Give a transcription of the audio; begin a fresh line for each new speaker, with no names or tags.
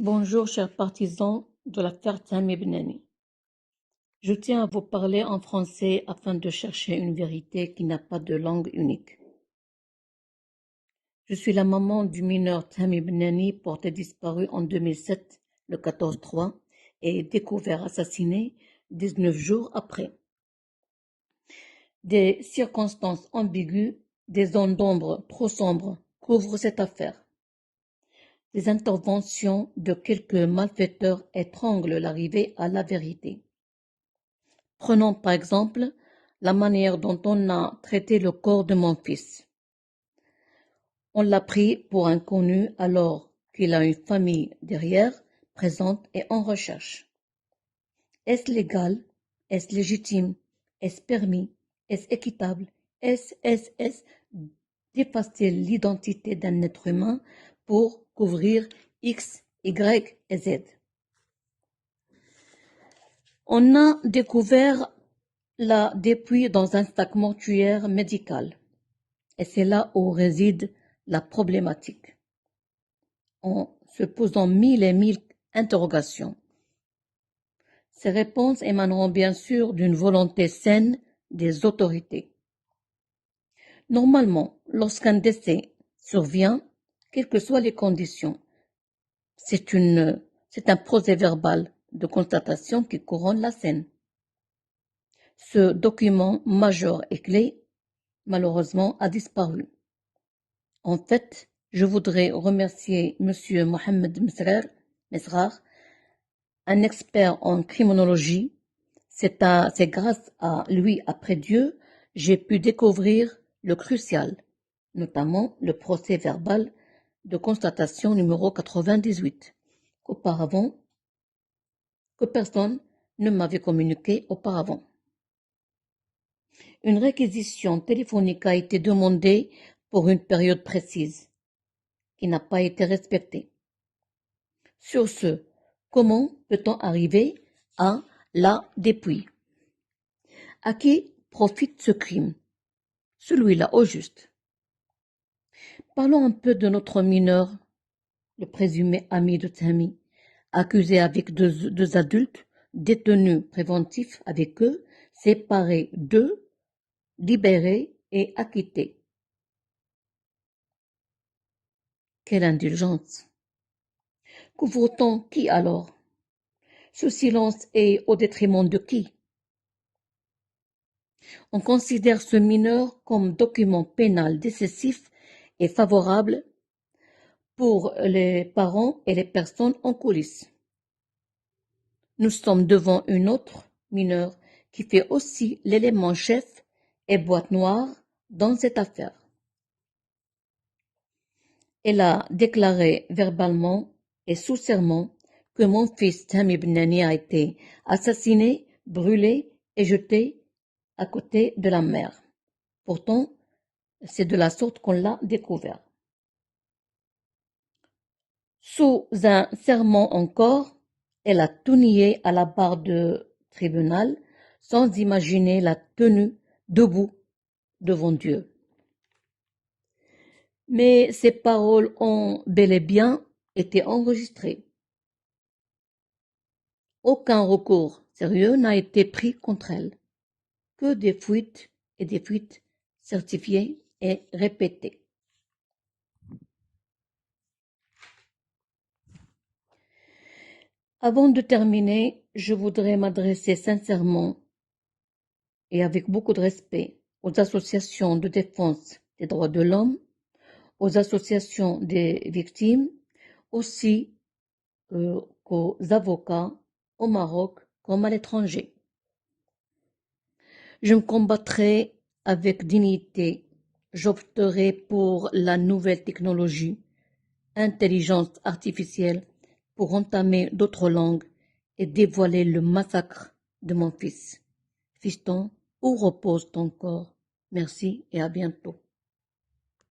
Bonjour, chers partisans de l'affaire Tammy Benani. Je tiens à vous parler en français afin de chercher une vérité qui n'a pas de langue unique. Je suis la maman du mineur Tammy Benani, porté disparu en 2007, le 14-3, et découvert assassiné 19 jours après. Des circonstances ambiguës, des zones d'ombre trop sombres couvrent cette affaire. Les interventions de quelques malfaiteurs étranglent l'arrivée à la vérité. Prenons par exemple la manière dont on a traité le corps de mon fils. On l'a pris pour inconnu alors qu'il a une famille derrière, présente et en recherche. Est-ce légal? Est-ce légitime? Est-ce permis? Est-ce équitable? Est-ce d'effacer l'identité d'un être humain pour couvrir X, Y et Z? On a découvert la dépouille dans un sac mortuaire médical. Et c'est là où réside la problématique. En se posant mille et mille interrogations. Ces réponses émaneront bien sûr d'une volonté saine des autorités. Normalement, lorsqu'un décès survient, quelles que soient les conditions, c'est un procès-verbal de constatation qui couronne la scène. Ce document majeur et clé, malheureusement, a disparu. En fait, je voudrais remercier Monsieur Mohamed Mesrar, un expert en criminologie. C'est grâce à lui, après Dieu, j'ai pu découvrir le crucial, notamment le procès-verbal de constatation numéro 98, que personne ne m'avait communiqué auparavant. Une réquisition téléphonique a été demandée pour une période précise, qui n'a pas été respectée. Sur ce, comment peut-on arriver à la dépouille? À qui profite ce crime? Celui-là au juste. Parlons un peu de notre mineur, le présumé ami de Tammy, accusé avec deux adultes, détenus préventifs avec eux, séparés d'eux, libérés et acquittés. Quelle indulgence! Couvre-t-on qui alors? Ce silence est au détriment de qui? On considère ce mineur comme document pénal décisif et favorable pour les parents et les personnes en coulisses. Nous sommes devant une autre mineure qui fait aussi l'élément chef et boîte noire dans cette affaire. Elle a déclaré verbalement et sous serment que mon fils Tammy Benani a été assassiné, brûlé et jeté à côté de la mer. Pourtant, c'est de la sorte qu'on l'a découvert. Sous un serment encore, elle a tout nié à la barre de tribunal sans imaginer la tenue debout devant Dieu. Mais ces paroles ont bel et bien été enregistrées. Aucun recours sérieux n'a été pris contre elle, que des fuites et des fuites certifiées et répétées. Avant de terminer, je voudrais m'adresser sincèrement et avec beaucoup de respect aux associations de défense des droits de l'homme, aux associations des victimes, aussi qu'aux avocats au Maroc comme à l'étranger. Je me combattrai avec dignité, j'opterai pour la nouvelle technologie, intelligence artificielle, pour entamer d'autres langues et dévoiler le massacre de mon fils. Fiston, où repose ton corps? Merci et à bientôt.